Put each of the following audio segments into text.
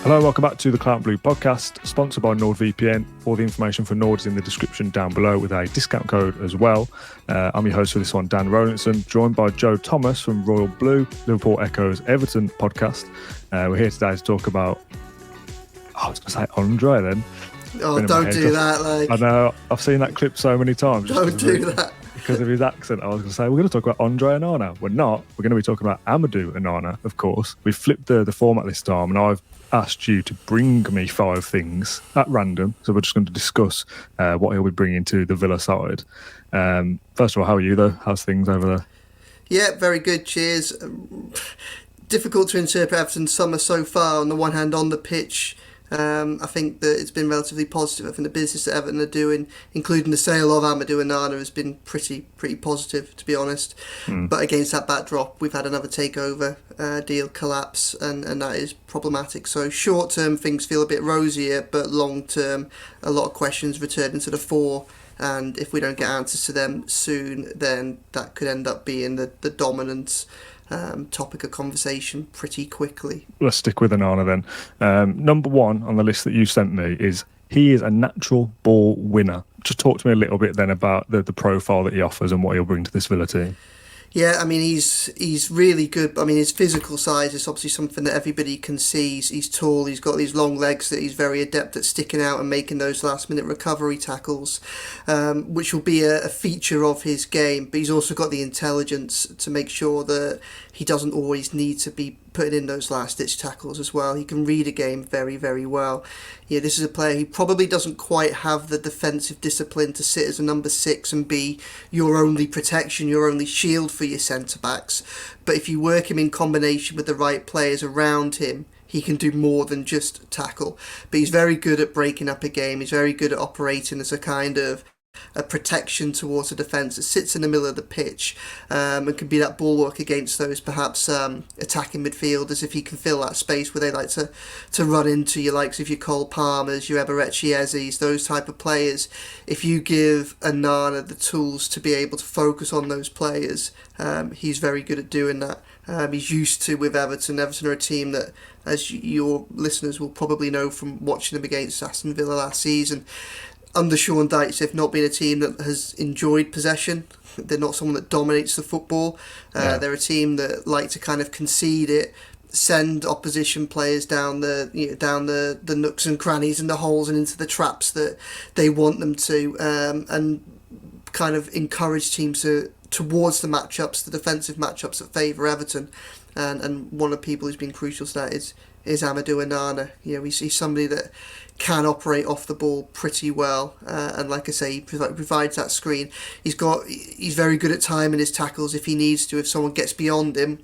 Hello, welcome back to the Claret Blue podcast, sponsored by NordVPN. All the information for Nord is in the description down below with a discount code as well. I'm your host for this one, Dan Rolinson, joined by Joe Thomas from Royal Blue, Liverpool Echo's Everton podcast. We're here today to talk about, I was going to say Andre then. Oh, don't do that. I know, I've seen that clip so many times. Don't do that. Because of his accent, I was going to say, we're going to talk about Andre Onana. We're not. We're going to be talking about Amadou Onana, of course. We've flipped the format this time, and I've asked you to bring me 5 things at random. So we're just going to discuss what he'll be bringing to the Villa side. First of all, how are you, though? How's things over there? Yeah, very good. Cheers. Difficult to interpret Everton's summer so far. On the one hand, on the pitch, I think that it's been relatively positive. I think the business that Everton are doing, including the sale of Amadou Onana, has been pretty positive, to be honest. But against that backdrop, we've had another takeover deal collapse, and that is problematic. So short term, things feel a bit rosier, but long term, a lot of questions return into the fore. And if we don't get answers to them soon, then that could end up being the dominant topic of conversation pretty quickly. Let's stick with Onana then. Number 1 on the list that you sent me is he is a natural ball winner. Just talk to me a little bit then about the profile that he offers and what he'll bring to this Villa team. Yeah, I mean, he's really good. I mean, his physical size is obviously something that everybody can see. He's tall, he's got these long legs that he's very adept at sticking out and making those last-minute recovery tackles, which will be a feature of his game. But he's also got the intelligence to make sure that he doesn't always need to be putting in those last-ditch tackles as well. He can read a game very, very well. Yeah, this is a player, he probably doesn't quite have the defensive discipline to sit as a number 6 and be your only protection, your only shield for your centre-backs. But if you work him in combination with the right players around him, he can do more than just tackle. But he's very good at breaking up a game. He's very good at operating as a kind of a protection towards a defence that sits in the middle of the pitch, and can be that bulwark against those perhaps attacking midfielders if he can fill that space where they like to run into your likes of your Cole Palmers, your Eberechi Eze's, those type of players. If you give Onana the tools to be able to focus on those players, he's very good at doing that. He's used to with Everton. Everton are a team that, as your listeners will probably know from watching them against Aston Villa last season, under Sean Dyche, they've not been a team that has enjoyed possession. They're not someone that dominates the football. They're a team that like to kind of concede it, send opposition players down the nooks and crannies and the holes and into the traps that they want them to, and kind of encourage teams towards the matchups, the defensive matchups that favour Everton. And one of the people who's been crucial to that is Amadou Onana. You know, he's somebody that can operate off the ball pretty well, and like I say, he provides that screen. He's very good at timing his tackles if he needs to, if someone gets beyond him,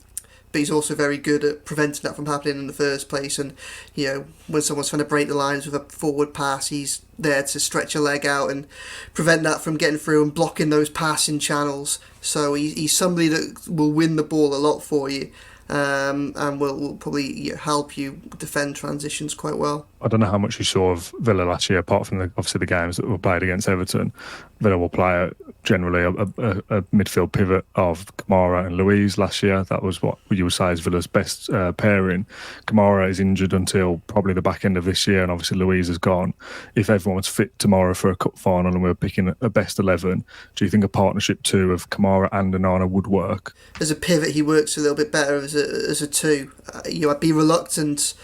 but he's also very good at preventing that from happening in the first place. And you know, when someone's trying to break the lines with a forward pass, he's there to stretch a leg out and prevent that from getting through and blocking those passing channels. So he's somebody that will win the ball a lot for you. And will probably help you defend transitions quite well. I don't know how much you saw of Villa last year, apart from obviously the games that were played against Everton. Villa will play generally a midfield pivot of Kamara and Luiz last year. That was what you would say is Villa's best pairing. Kamara is injured until probably the back end of this year, and obviously Luiz is gone. If everyone was fit tomorrow for a cup final and we were picking a best 11, do you think a partnership 2 of Kamara and Onana would work? As a pivot, he works a little bit better as a 2. I'd be reluctant.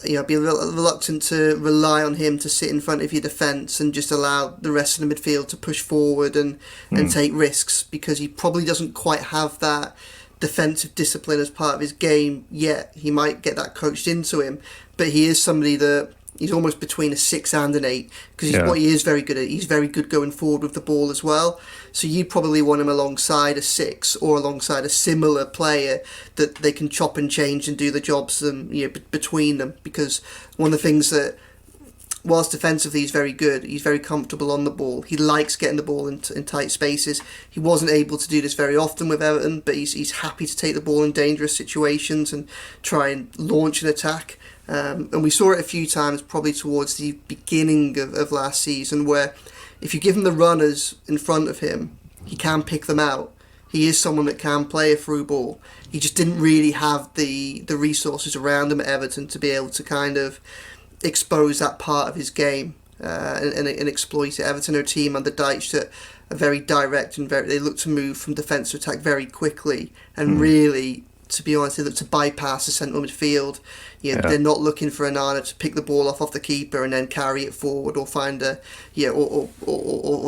I'd be reluctant to rely on him to sit in front of your defence and just allow the rest of the midfield to push forward and take risks, because he probably doesn't quite have that defensive discipline as part of his game yet. He might get that coached into him, but he is somebody that he's almost between a 6 and an 8, because what he is very good at, he's very good going forward with the ball as well. So you'd probably want him alongside a 6 or alongside a similar player that they can chop and change and do the jobs between them, because one of the things that, whilst defensively he's very good, he's very comfortable on the ball. He likes getting the ball in tight spaces. He wasn't able to do this very often with Everton, but he's happy to take the ball in dangerous situations and try and launch an attack. And we saw it a few times probably towards the beginning of last season, where if you give him the runners in front of him, he can pick them out. He is someone that can play a through ball. He just didn't really have the resources around him at Everton to be able to kind of expose that part of his game and exploit it. Everton are a team under Dyche that are very direct and they look to move from defence to attack very quickly and really, to be honest, they look to bypass the central midfield. They're not looking for Onana to pick the ball off the keeper and then carry it forward or find or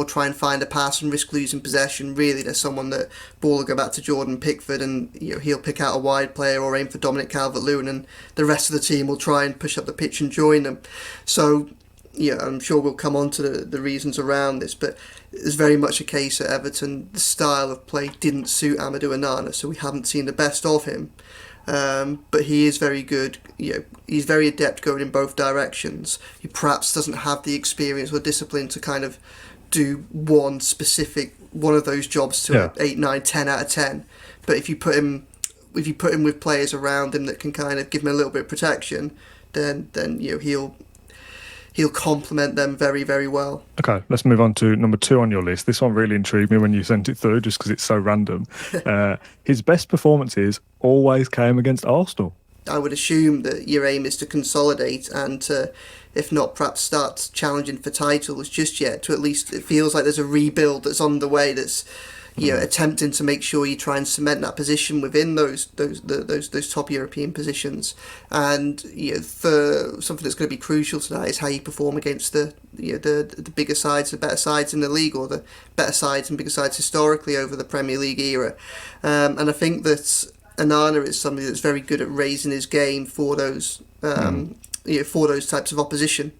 try and find a pass and risk losing possession. Really, there's someone that ball will go back to Jordan Pickford and he'll pick out a wide player or aim for Dominic Calvert-Lewin, and the rest of the team will try and push up the pitch and join them. So I'm sure we'll come on to the reasons around this, but it's very much a case at Everton, the style of play didn't suit Amadou Onana, so we haven't seen the best of him. But he is very good. He's very adept going in both directions. He perhaps doesn't have the experience or discipline to kind of do one of those jobs to 8, 9, 10 out of 10. But if you put him with players around him that can kind of give him a little bit of protection, then he'll complement them very, very well. Okay, let's move on to number 2 on your list. This one really intrigued me when you sent it through, just because it's so random. His best performances always came against Arsenal. I would assume that your aim is to consolidate and to, if not perhaps start challenging for titles just yet, to at least, it feels like there's a rebuild that's on the way that's attempting to make sure you try and cement that position within those top European positions. And for something that's going to be crucial to that is how you perform against the bigger sides, the better sides in the league, or the better sides and bigger sides historically over the Premier League era. And I think that Onana is somebody that's very good at raising his game for those for those types of opposition.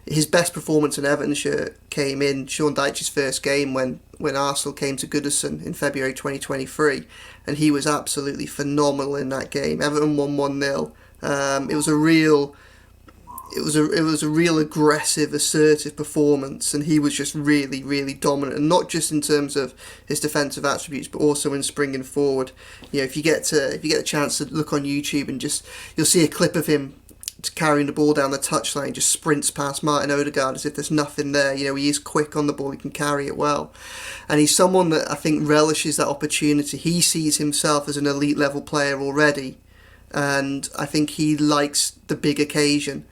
His best performance in Everton shirt came in Sean Dyche's first game when Arsenal came to Goodison in February 2023, and he was absolutely phenomenal in that game. Everton won 1-0. It was a real aggressive, assertive performance, and he was just really, really dominant, and not just in terms of his defensive attributes, but also in springing forward. If you get a chance to look on YouTube and you'll see a clip of him carrying the ball down the touchline, just sprints past Martin Odegaard as if there's nothing there. He is quick on the ball, he can carry it well, and he's someone that I think relishes that opportunity. He sees himself as an elite level player already, and I think he likes the big occasion.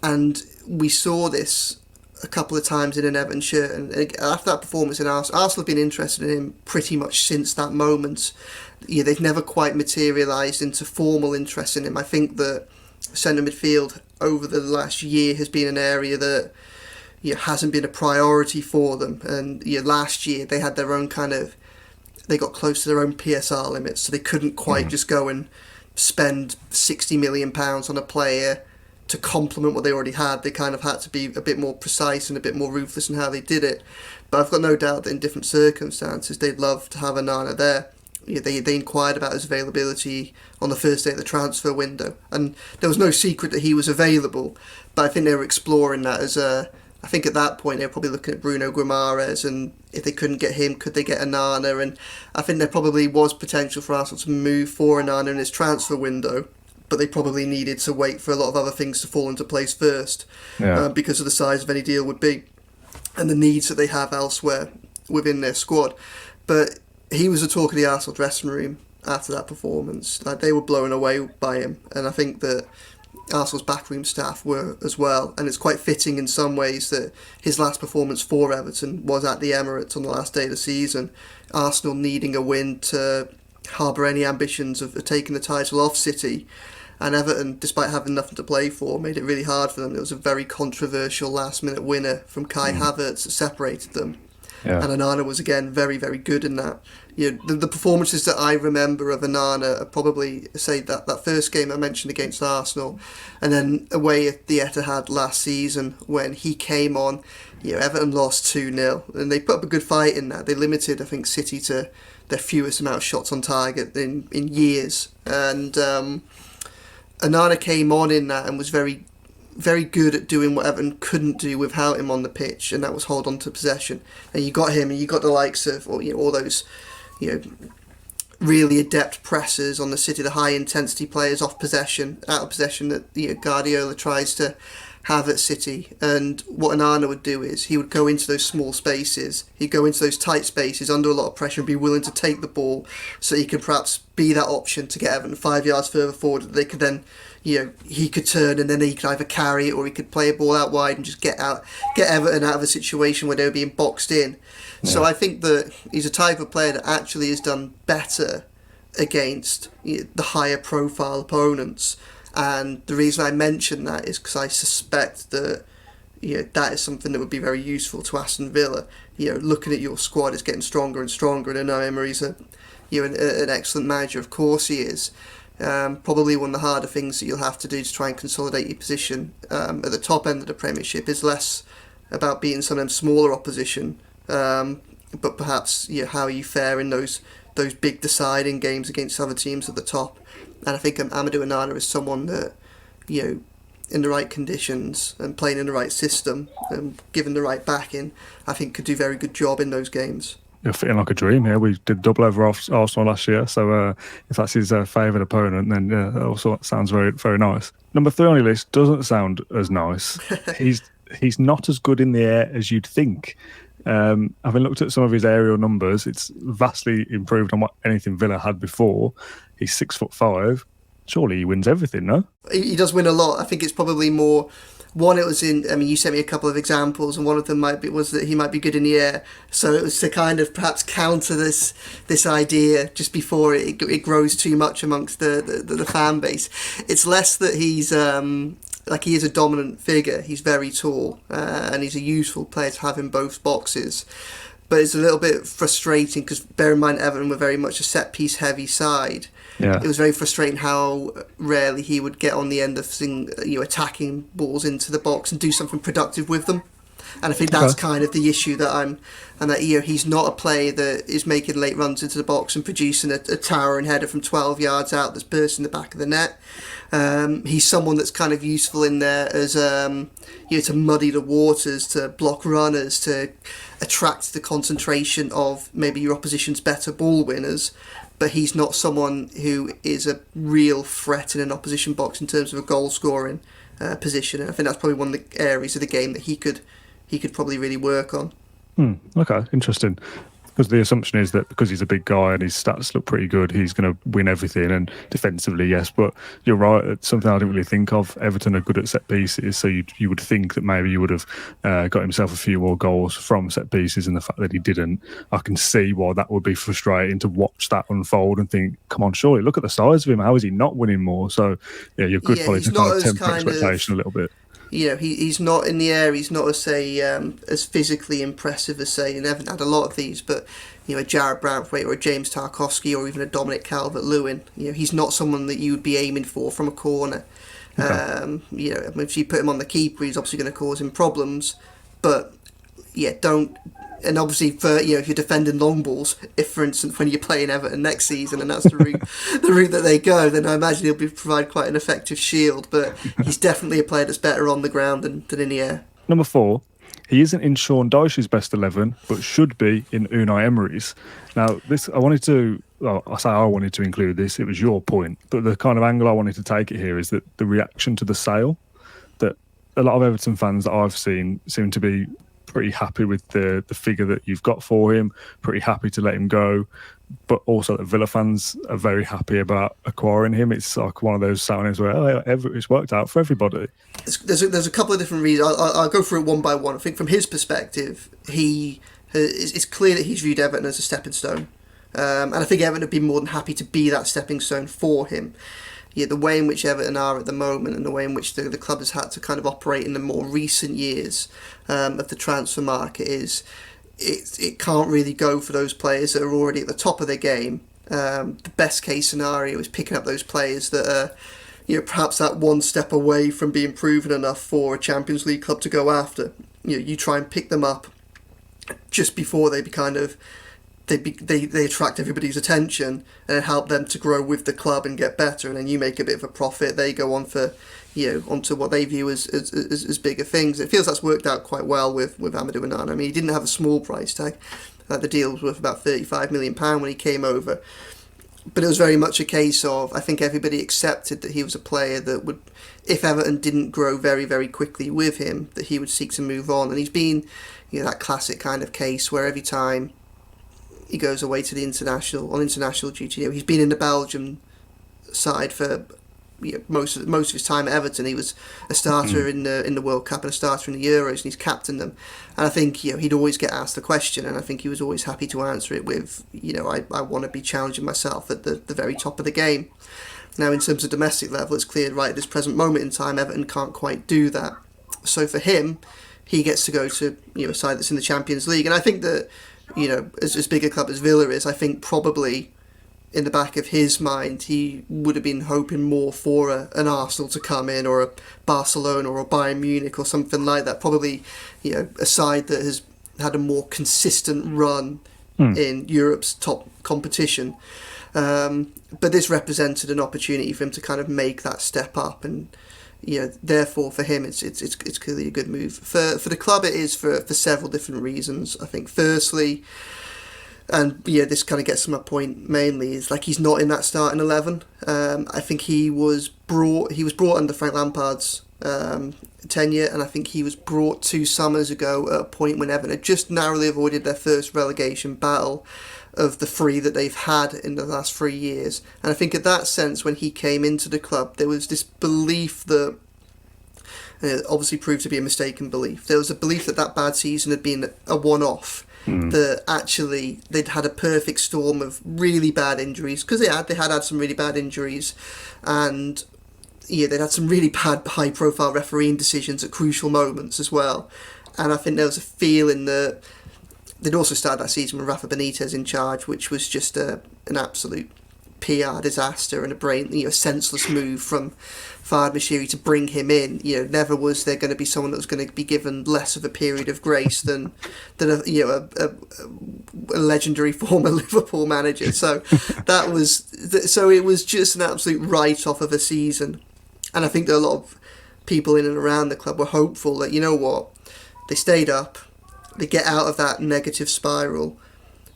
And we saw this a couple of times in an Everton shirt, and after that performance in Arsenal have been interested in him pretty much since that moment. They've never quite materialised into formal interest in him. I think that centre midfield over the last year has been an area that hasn't been a priority for them, and last year they had their own they got close to their own PSR limits, so they couldn't quite just go and spend £60 million on a player to complement what they already had. They kind of had to be a bit more precise and a bit more ruthless in how they did it. But I've got no doubt that in different circumstances they'd love to have Onana there. They inquired about his availability on the first day of the transfer window, and there was no secret that he was available, but I think they were exploring that as I think at that point they were probably looking at Bruno Guimaraes, and if they couldn't get him, could they get Onana? And I think there probably was potential for Arsenal to move for Onana in his transfer window, but they probably needed to wait for a lot of other things to fall into place first, because of the size of any deal would be and the needs that they have elsewhere within their squad. But he was the talk of the Arsenal dressing room after that performance. Like, they were blown away by him, and I think that Arsenal's backroom staff were as well. And it's quite fitting in some ways that his last performance for Everton was at the Emirates on the last day of the season. Arsenal needing a win to harbour any ambitions of taking the title off City, and Everton, despite having nothing to play for, made it really hard for them. There was a very controversial last-minute winner from Kai Havertz that separated them. Yeah. And Onana was, again, very, very good in that. The performances that I remember of Onana are probably, say, that first game I mentioned against Arsenal, and then away at the Etihad last season when he came on. Everton lost 2-0, and they put up a good fight in that. They limited, I think, City to their fewest amount of shots on target in years. And Onana came on in that and was very, very good at doing what Everton couldn't do without him on the pitch, and that was hold on to possession. And you got him, and you got the likes of all those really adept pressers on the City, the high intensity players out of possession that Guardiola tries to have at City. And what Onana would do is he would go into those small spaces, he'd go into those tight spaces under a lot of pressure and be willing to take the ball, so he could perhaps be that option to get Everton 5 yards further forward. They could then, he could turn and then he could either carry it or he could play a ball out wide and just get Everton out of a situation where they were being boxed in. Yeah. So I think that he's a type of player that actually has done better against the higher profile opponents. And the reason I mention that is because I suspect that that is something that would be very useful to Aston Villa. Looking at your squad is getting stronger and stronger, and I know Emery's an excellent manager, of course he is. Probably one of the harder things that you'll have to do to try and consolidate your position at the top end of the Premiership is less about beating some of them smaller opposition, but perhaps how you fare in those big deciding games against other teams at the top. And I think Amadou Onana is someone that, in the right conditions and playing in the right system and given the right backing, I think could do a very good job in those games. You're fitting like a dream here. We did double over Arsenal last year, so if that's his favoured opponent, then that also sounds very, very nice. Number 3 on your list doesn't sound as nice. He's not as good in the air as you'd think. Having looked at some of his aerial numbers, it's vastly improved on what anything Villa had before. He's 6'5". Surely he wins everything, no? He does win a lot. I think it's probably more. One, it was you sent me a couple of examples, and one of them was that he might be good in the air. So it was to kind of perhaps counter this idea just before it grows too much amongst the fan base. It's less that he's he is a dominant figure. He's very tall, and he's a useful player to have in both boxes. But it's a little bit frustrating because bear in mind Everton were very much a set piece heavy side. Yeah. It was very frustrating how rarely he would get on the end of attacking balls into the box and do something productive with them. And I think that's kind of the issue that he's not a player that is making late runs into the box and producing a towering header from 12 yards out that's bursting the back of the net. He's someone that's kind of useful in there as to muddy the waters, to block runners, to attract the concentration of maybe your opposition's better ball winners. But he's not someone who is a real threat in an opposition box in terms of a goal scoring position. And I think that's probably one of the areas of the game that he could probably really work on. Okay, interesting. Because the assumption is that because he's a big guy and his stats look pretty good, he's going to win everything. And defensively, yes, but you're right. It's something I didn't really think of. Everton are good at set pieces, so you would think that maybe you would have got himself a few more goals from set pieces, and the fact that he didn't, I can see why that would be frustrating to watch that unfold and think, come on, surely look at the size of him. How is he not winning more? So yeah, you're good probably to kind of temper expectation a little bit. He's not in the air. He's not as physically impressive as and Everton had a lot of these, but a Jared Branthwaite or a James Tarkowski or even a Dominic Calvert-Lewin. He's not someone that you would be aiming for from a corner. Okay. If you put him on the keeper, he's obviously going to cause him problems. But don't. And obviously, if you're defending long balls, if for instance when you're playing Everton next season and that's the route that they go, then I imagine he'll provide quite an effective shield. But he's definitely a player that's better on the ground than in the air. Number 4, he isn't in Sean Dyche's best 11, but should be in Unai Emery's. Now, I wanted to include this. It was your point, but the kind of angle I wanted to take it here is that the reaction to the sale, that a lot of Everton fans that I've seen seem to be pretty happy with the figure that you've got for him, pretty happy to let him go, but also the Villa fans are very happy about acquiring him. It's like one of those signings where it's worked out for everybody. There's a couple of different reasons. I'll go through it one by one. I think from his perspective, it's clear that he's viewed Everton as a stepping stone, and I think Everton would be more than happy to be that stepping stone for him. The way in which Everton are at the moment and the way in which the club has had to kind of operate in the more recent years of the transfer market is it can't really go for those players that are already at the top of their game. The best case scenario is picking up those players that are perhaps that one step away from being proven enough for a Champions League club to go after. You try and pick them up just before they they attract everybody's attention and help them to grow with the club and get better, and then you make a bit of a profit. They go on for onto what they view as bigger things. It feels that's worked out quite well with Amadou Onana. I mean, he didn't have a small price tag. The deal was worth about £35 million when he came over. But it was very much a case of, I think everybody accepted that he was a player that would, if Everton didn't grow very, very quickly with him, that he would seek to move on. And he's been, that classic kind of case where every time he goes away to the international duty, he's been in the Belgian side for most of his time at Everton. He was a starter in the World Cup and a starter in the Euros, and he's captained them. And I think he'd always get asked the question, and I think he was always happy to answer it with, I want to be challenging myself at the very top of the game. Now, in terms of domestic level, it's clear right at this present moment in time, Everton can't quite do that. So for him, he gets to go to a side that's in the Champions League, and I think that as big a club as Villa is, I think probably in the back of his mind, he would have been hoping more for an Arsenal to come in, or a Barcelona, or a Bayern Munich, or something like that. Probably, a side that has had a more consistent run in Europe's top competition. But this represented an opportunity for him to kind of make that step up, and therefore for him, it's clearly a good move. For the club, it is for several different reasons. I think firstly, and this kind of gets to my point mainly, is like he's not in that starting 11. I think he was brought under Frank Lampard's tenure, and I think he was brought 2 summers ago at a point when Everton had just narrowly avoided their first relegation battle of the 3 that they've had in the last 3 years. And I think at that sense, when he came into the club, there was this belief that, and it obviously proved to be a mistaken belief, there was a belief that bad season had been a one-off. That actually they'd had a perfect storm of really bad injuries, because they had some really bad injuries, and they'd had some really bad high profile refereeing decisions at crucial moments as well. And I think there was a feeling that they'd also started that season with Rafa Benitez in charge, which was just an absolute PR disaster and a senseless move from Fahad Mashiri to bring him in. Never was there going to be someone that was going to be given less of a period of grace than a legendary former Liverpool manager. So it was just an absolute write-off of a season. And I think that a lot of people in and around the club were hopeful that, they stayed up, they get out of that negative spiral,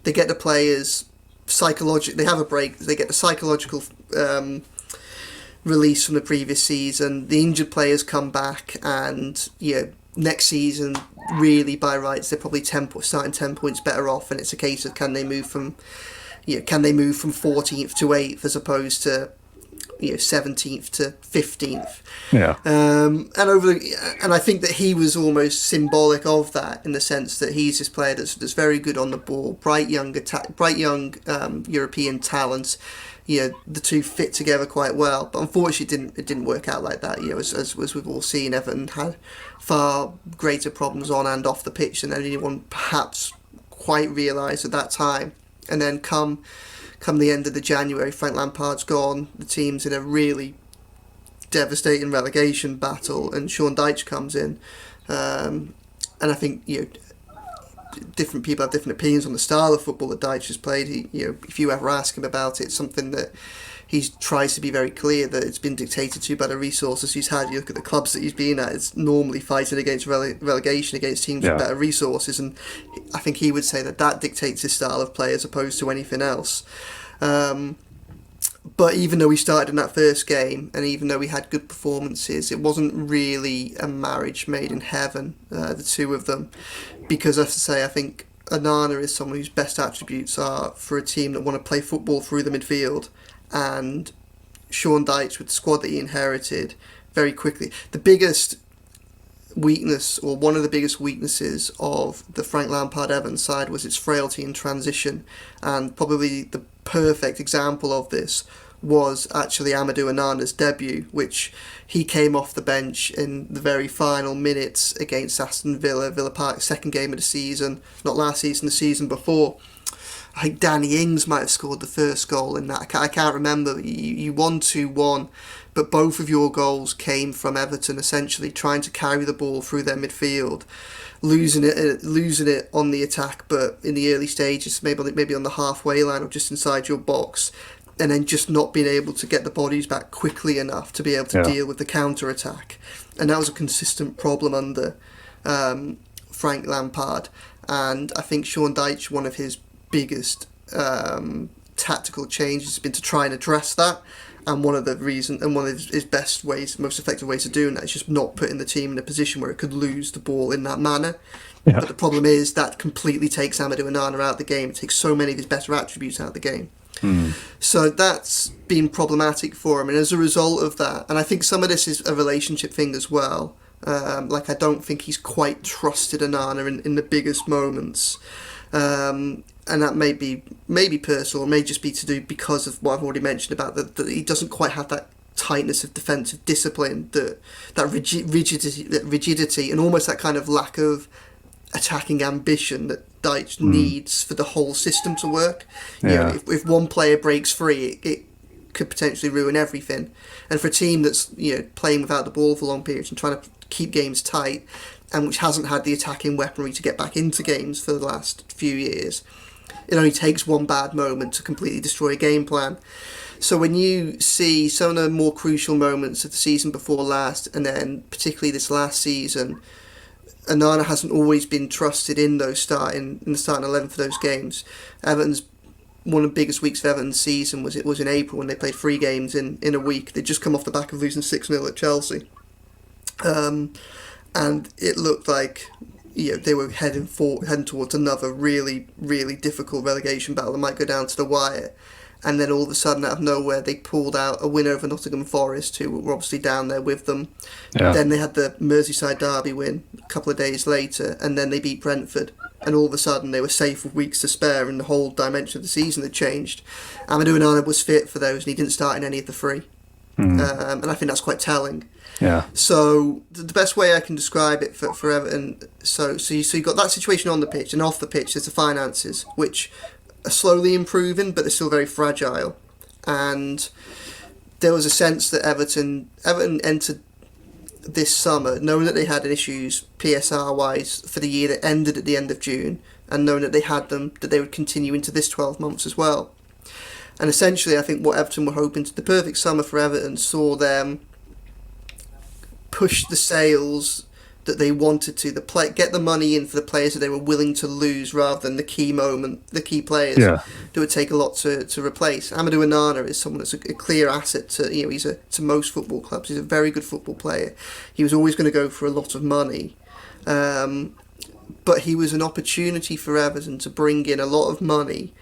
they get the players they have a break, they get the psychological release from the previous season, the injured players come back, and next season, really by rights, they're probably starting 10 points better off, and it's a case of can they move from 14th to 8th as opposed to 17th to 15th. And I think that he was almost symbolic of that, in the sense that he's this player that's very good on the ball, bright young European talent. The two fit together quite well, but unfortunately it didn't work out like that. As we've all seen, Everton had far greater problems on and off the pitch than anyone perhaps quite realised at that time. And then come the end of the January, Frank Lampard's gone, the team's in a really devastating relegation battle, and Sean Dyche comes in, and I think different people have different opinions on the style of football that Dyche has played. If you ever ask him about it, it's something that he tries to be very clear that it's been dictated to by the resources he's had. You look at the clubs that he's been at, it's normally fighting against relegation against teams with better resources, and I think he would say that dictates his style of play as opposed to anything else. But even though we started in that first game, and even though we had good performances, it wasn't really a marriage made in heaven, the two of them, because I have to say, I think Onana is someone whose best attributes are for a team that want to play football through the midfield, and Sean Dyche, with the squad that he inherited, very quickly. The biggest weakness, or one of the biggest weaknesses of the Frank Lampard Everton side, was its frailty in transition, and probably the perfect example of this was actually Amadou Onana's debut, which he came off the bench in the very final minutes against Aston Villa, Villa Park, second game of the season, not last season, the season before. I think Danny Ings might have scored the first goal in that. I can't remember. You won 2-1, but both of your goals came from Everton essentially trying to carry the ball through their midfield, losing it on the attack, but in the early stages, maybe on the halfway line or just inside your box, and then just not being able to get the bodies back quickly enough to be able to deal with the counter-attack. And that was a consistent problem under Frank Lampard. And I think Sean Dyche, one of his biggest tactical changes has been to try and address that. And one of his best ways, most effective ways of doing that is just not putting the team in a position where it could lose the ball in that manner. Yeah. But the problem is that completely takes Amadou Onana out of the game. It takes so many of his better attributes out of the game. So that's been problematic for him. And as a result of that, and I think some of this is a relationship thing as well. Like, I don't think he's quite trusted Onana in the biggest moments. And that may be personal, or may just be to do because of what I've already mentioned about that he doesn't quite have that tightness of defensive discipline, that rigidity, and almost that kind of lack of attacking ambition that Dyche needs for the whole system to work. You know, if one player breaks free, it could potentially ruin everything. And for a team that's, you know, playing without the ball for long periods and trying to keep games tight, and which hasn't had the attacking weaponry to get back into games for the last few years, it only takes one bad moment to completely destroy a game plan. So when you see some of the more crucial moments of the season before last, and then particularly this last season, Onana hasn't always been trusted in the starting 11 for those games. One of the biggest weeks of Everton's season was in April when they played 3 games in a week. They'd just come off the back of losing 6-0 at Chelsea. And it looked like, you know, they were heading towards another really, really difficult relegation battle that might go down to the wire. And then all of a sudden, out of nowhere, they pulled out a win over Nottingham Forest, who were obviously down there with them. Yeah. Then they had the Merseyside derby win a couple of days later, and then they beat Brentford. And all of a sudden, they were safe with weeks to spare, and the whole dimension of the season had changed. Amadou Onana was fit for those, and he didn't start in any of the 3. And I think that's quite telling. Yeah. So the best way I can describe it for Everton, so you got that situation on the pitch, and off the pitch there's the finances, which are slowly improving, but they're still very fragile. And there was a sense that Everton entered this summer knowing that they had issues PSR wise for the year that ended at the end of June, and knowing that they had them, that they would continue into this 12 months as well. And essentially, I think what Everton were hoping to, the perfect summer for Everton saw them push the sales that they wanted to, get the money in for the players that they were willing to lose, rather than the key players that would take a lot to replace. Amadou Onana is someone that's a clear asset to, you know, to most football clubs. He's a very good football player. He was always going to go for a lot of money, but he was an opportunity for Everton to bring in a lot of money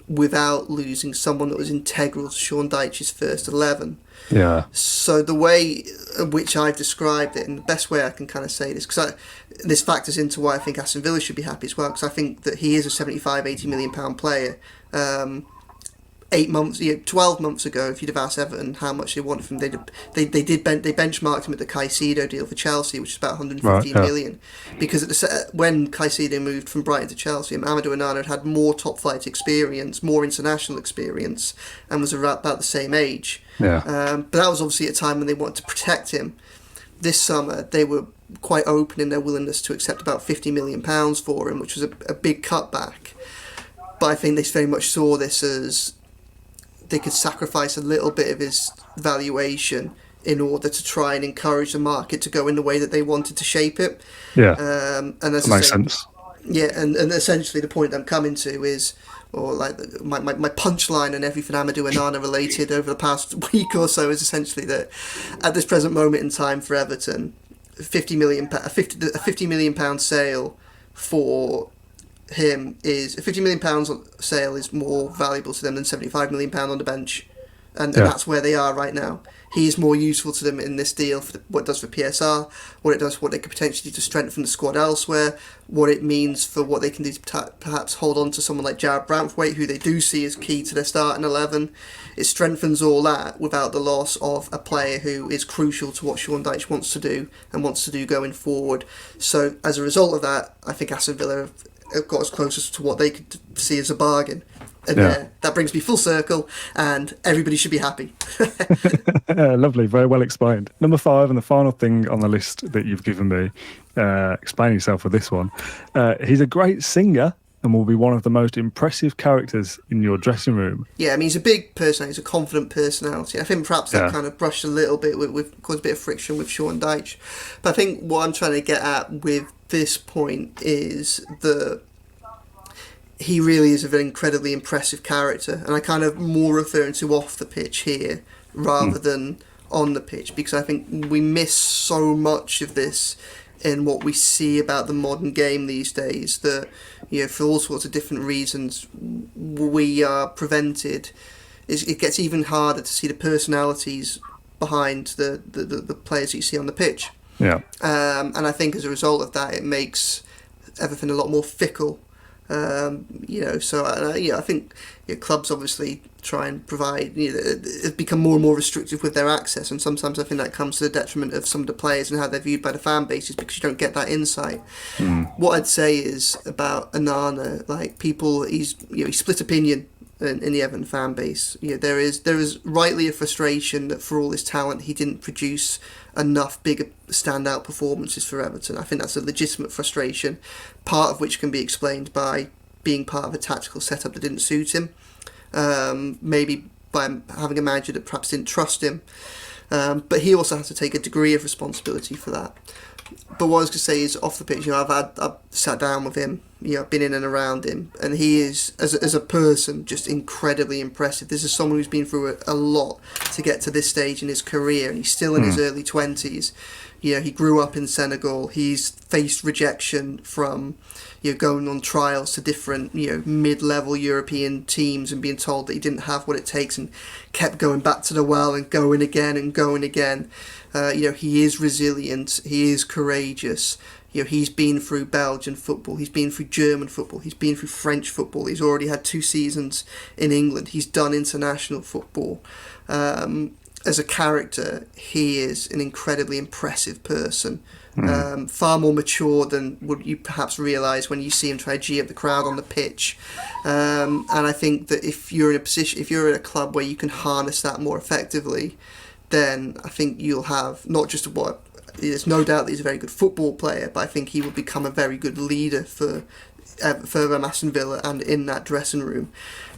without losing someone that was integral to Sean Dyche's first 11. Yeah. So the way in which I've described it, and the best way I can kind of say this, because this factors into why I think Aston Villa should be happy as well, because I think that he is a 75, 80 million pound player. 12 months ago, if you'd have asked Everton how much they wanted from him, they benchmarked him at the Caicedo deal for Chelsea, which is about 115 million, because when Caicedo moved from Brighton to Chelsea, Amadou Onana had more top flight experience, more international experience, and was about the same age. Yeah. But that was obviously at a time when they wanted to protect him. This summer, they were quite open in their willingness to accept about £50 million for him, which was a big cutback. But I think they very much saw this as they could sacrifice a little bit of his valuation in order to try and encourage the market to go in the way that they wanted to shape it. Yeah. And that makes sense. Yeah, and essentially the point I'm coming to is, or like my punchline and everything Amadou Onana related over the past week or so, is essentially that at this present moment in time for Everton, a £50 million sale for him is £50 million sale is more valuable to them than £75 million on the bench, and that's where they are right now. He's more useful to them in this deal for what it does for PSR, what they could potentially do to strengthen the squad elsewhere, what it means for what they can do to perhaps hold on to someone like Jared Branthwaite, who they do see as key to their starting 11. It strengthens all that without the loss of a player who is crucial to what Sean Dyche wants to do going forward. So as a result of that, I think Aston Villa have got as close to what they could see as a bargain. And that brings me full circle, and everybody should be happy. Lovely, very well explained. Number 5, and the final thing on the list that you've given me, explain yourself with this one. He's a great singer and will be one of the most impressive characters in your dressing room. Yeah, I mean, he's a big personality, he's a confident personality. I think perhaps that kind of brushed a little bit with caused a bit of friction with Sean Dyche. But I think what I'm trying to get at with this point is that he really is an incredibly impressive character, and I kind of more referring to off the pitch here rather than on the pitch, because I think we miss so much of this in what we see about the modern game these days, that, you know, for all sorts of different reasons we are prevented. It gets even harder to see the personalities behind the players that you see on the pitch. Yeah. And I think as a result of that, it makes everything a lot more fickle. You know, so I think clubs obviously try and provide, you know, become more and more restrictive with their access, and sometimes I think that comes to the detriment of some of the players and how they're viewed by the fan bases, because you don't get that insight. What I'd say is about Onana, like, people, he's split opinion in the Everton fan base. You know, there is rightly a frustration that for all his talent he didn't produce enough bigger standout performances for Everton. I think that's a legitimate frustration, part of which can be explained by being part of a tactical setup that didn't suit him, maybe by having a manager that perhaps didn't trust him, but he also has to take a degree of responsibility for that. But what I was going to say is, off the pitch, you know, I've sat down with him, you know, been in and around him, and he is, as a person, just incredibly impressive. This is someone who's been through a lot to get to this stage in his career, and he's still in his early 20s. You know, he grew up in Senegal. He's faced rejection from, you know, going on trials to different, you know, mid-level European teams and being told that he didn't have what it takes, and kept going back to the well and going again and going again. You know, he is resilient. He is courageous. You know, he's been through Belgian football. He's been through German football. He's been through French football. He's already had 2 seasons in England. He's done international football. As a character, he is an incredibly impressive person. Far more mature than would you perhaps realise when you see him try to G up the crowd on the pitch. And I think that if you're in a club where you can harness that more effectively, then I think you'll have not just there's no doubt that he's a very good football player, but I think he will become a very good leader for Aston Villa and in that dressing room.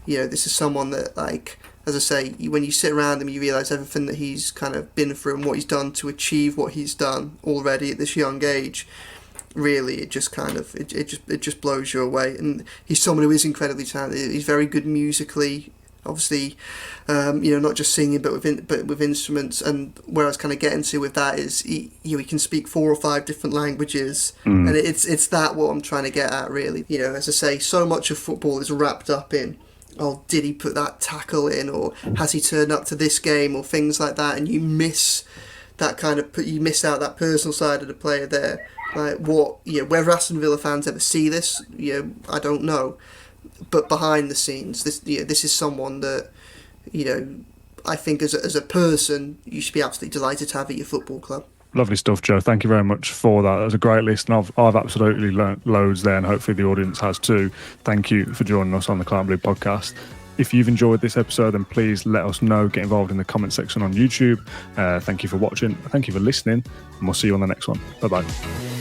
You know, this is someone that, like, as I say, when you sit around him, you realise everything that he's kind of been through and what he's done to achieve what he's done already at this young age. Really, it just kind of it just blows you away. And he's someone who is incredibly talented. He's very good musically. Obviously, you know, not just singing, but with instruments. And where I was kind of getting to with that is he can speak 4 or 5 different languages, and it's that what I'm trying to get at, really. You know, as I say, so much of football is wrapped up in, oh, did he put that tackle in, or has he turned up to this game, or things like that, and you miss that you miss out that personal side of the player there. Like, what, you know, whether Aston Villa fans ever see this, you know, I don't know. But behind the scenes, this is someone that, you know, I think as a person, you should be absolutely delighted to have at your football club. Lovely stuff, Joe. Thank you very much for that. That was a great list, and I've absolutely learnt loads there, and hopefully the audience has too. Thank you for joining us on the Claret Blue podcast. If you've enjoyed this episode, then please let us know. Get involved in the comment section on YouTube. Thank you for watching. Thank you for listening, and we'll see you on the next one. Bye-bye.